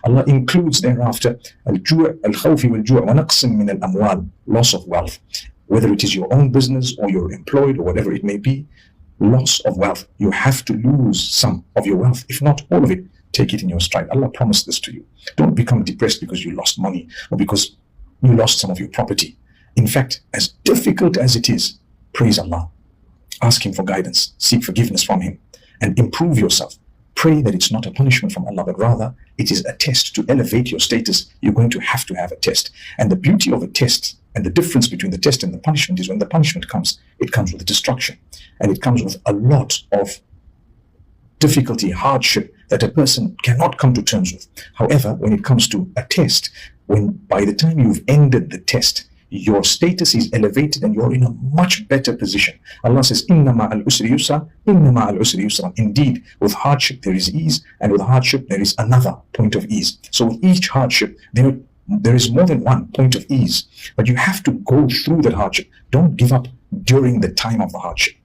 Allah includes thereafter al-ju' al-khawfi wal-ju' wa naqsin min al-amwal, loss of wealth. Whether it is your own business or you're employed or whatever it may be, loss of wealth. You have to lose some of your wealth, if not all of it. Take it in your stride. Allah promised this to you. Don't become depressed because you lost money or because you lost some of your property. In fact, as difficult as it is, praise Allah. Ask Him for guidance. Seek forgiveness from Him and improve yourself. Pray that it's not a punishment from Allah, but rather it is a test to elevate your status. You're going to have a test. And the beauty of a test and the difference between the test and the punishment is when the punishment comes, it comes with destruction. And it comes with a lot of difficulty, hardship that a person cannot come to terms with. However, when it comes to a test, when by the time you've ended the test, your status is elevated and you're in a much better position. Allah says, Inna ma'al usri yusra, Inna ma'al usri yusra. Indeed, with hardship there is ease, and with hardship there is another point of ease. So with each hardship, there is more than one point of ease. But you have to go through that hardship. Don't give up during the time of the hardship.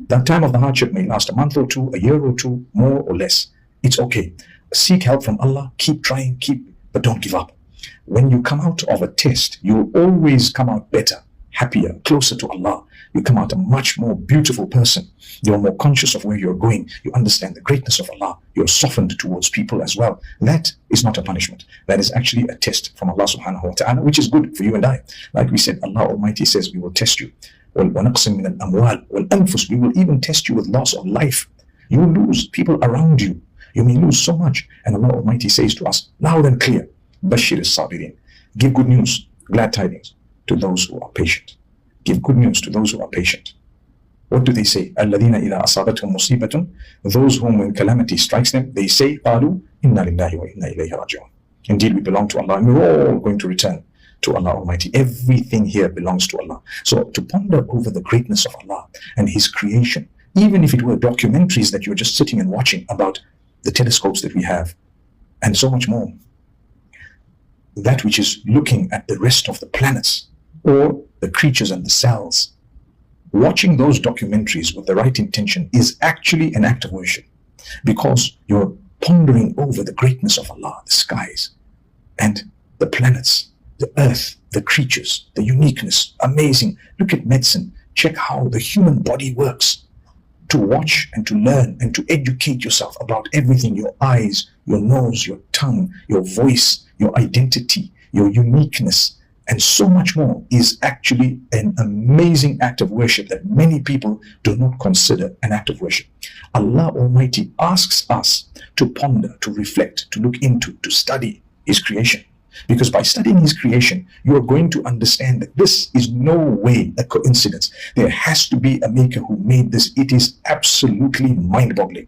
That time of the hardship may last a month or two, a year or two, more or less. It's okay. Seek help from Allah, keep trying, but don't give up. When you come out of a test, you'll always come out better, happier, closer to Allah. You come out a much more beautiful person. You're more conscious of where you're going. You understand the greatness of Allah. You're softened towards people as well. That is not a punishment. That is actually a test from Allah subhanahu wa ta'ala, which is good for you and I. Like we said, Allah Almighty says, we will test you. وَنَقْسٍ مِنَ الْأَمْوَالِ وَالْأَنفُسِ. We will even test you with loss of life. You will lose people around you. You may lose so much. And Allah Almighty says to us, loud and clear, Bashir as-sabirin. Give good news, glad tidings to those who are patient. Give good news to those who are patient. What do they say? الَّذِينَ إِذَا أَصَابَتْهُمْ مُصِيبَةٌ. Those whom when calamity strikes them, they say, قَالُوا إِنَّا لِلَّهِ وَإِنَّا إِلَيْهِ رَاجِعُونَ. Indeed, we belong to Allah and we're all going to return to Allah Almighty. Everything here belongs to Allah. So to ponder over the greatness of Allah and His creation, even if it were documentaries that you're just sitting and watching about the telescopes that we have and so much more, that which is looking at the rest of the planets or the creatures and the cells, watching those documentaries with the right intention is actually an act of worship, because you're pondering over the greatness of Allah, the skies and the planets, the earth, the creatures, the uniqueness. Amazing. Look at medicine. Check how the human body works. To watch and to learn and to educate yourself about everything, your eyes, your nose, your tongue, your voice, your identity, your uniqueness, and so much more is actually an amazing act of worship that many people do not consider an act of worship. Allah Almighty asks us to ponder, to reflect, to look into, to study His creation. Because by studying His creation, you are going to understand that this is no way a coincidence. There has to be a maker who made this. It is absolutely mind-boggling.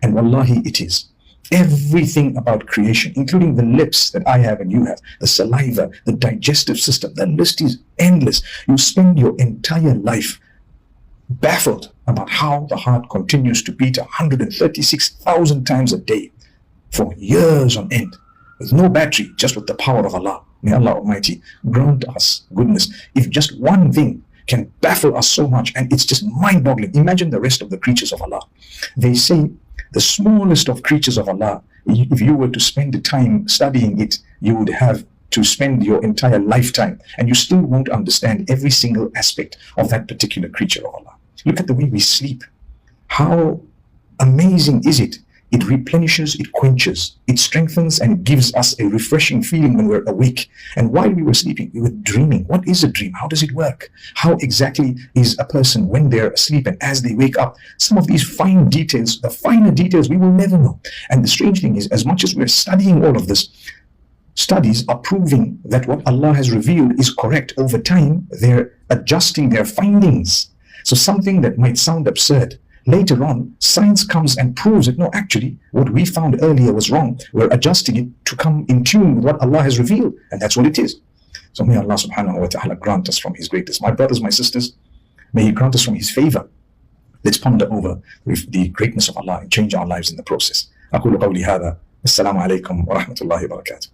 And wallahi, it is. Everything about creation, including the lips that I have and you have, the saliva, the digestive system, the list is endless. You spend your entire life baffled about how the heart continues to beat 136,000 times a day for years on end, with no battery, just with the power of Allah. May Allah Almighty grant us goodness. If just one thing can baffle us so much, and it's just mind-boggling, imagine the rest of the creatures of Allah. They say the smallest of creatures of Allah, if you were to spend the time studying it, you would have to spend your entire lifetime, and you still won't understand every single aspect of that particular creature of Allah. Look at the way we sleep. How amazing is it? It replenishes, it quenches, it strengthens, and it gives us a refreshing feeling when we're awake. And while we were sleeping, we were dreaming. What is a dream? How does it work? How exactly is a person when they're asleep and as they wake up? Some of these fine details, the finer details, we will never know. And the strange thing is, as much as we're studying all of this, studies are proving that what Allah has revealed is correct. Over time, they're adjusting their findings. So something that might sound absurd, later on, science comes and proves it. No, actually, what we found earlier was wrong. We're adjusting it to come in tune with what Allah has revealed. And that's what it is. So may Allah subhanahu wa ta'ala grant us from His greatness. My brothers, my sisters, may He grant us from His favor. Let's ponder over the greatness of Allah and change our lives in the process. أقول قولي هذا. السلام عليكم ورحمة الله وبركاته.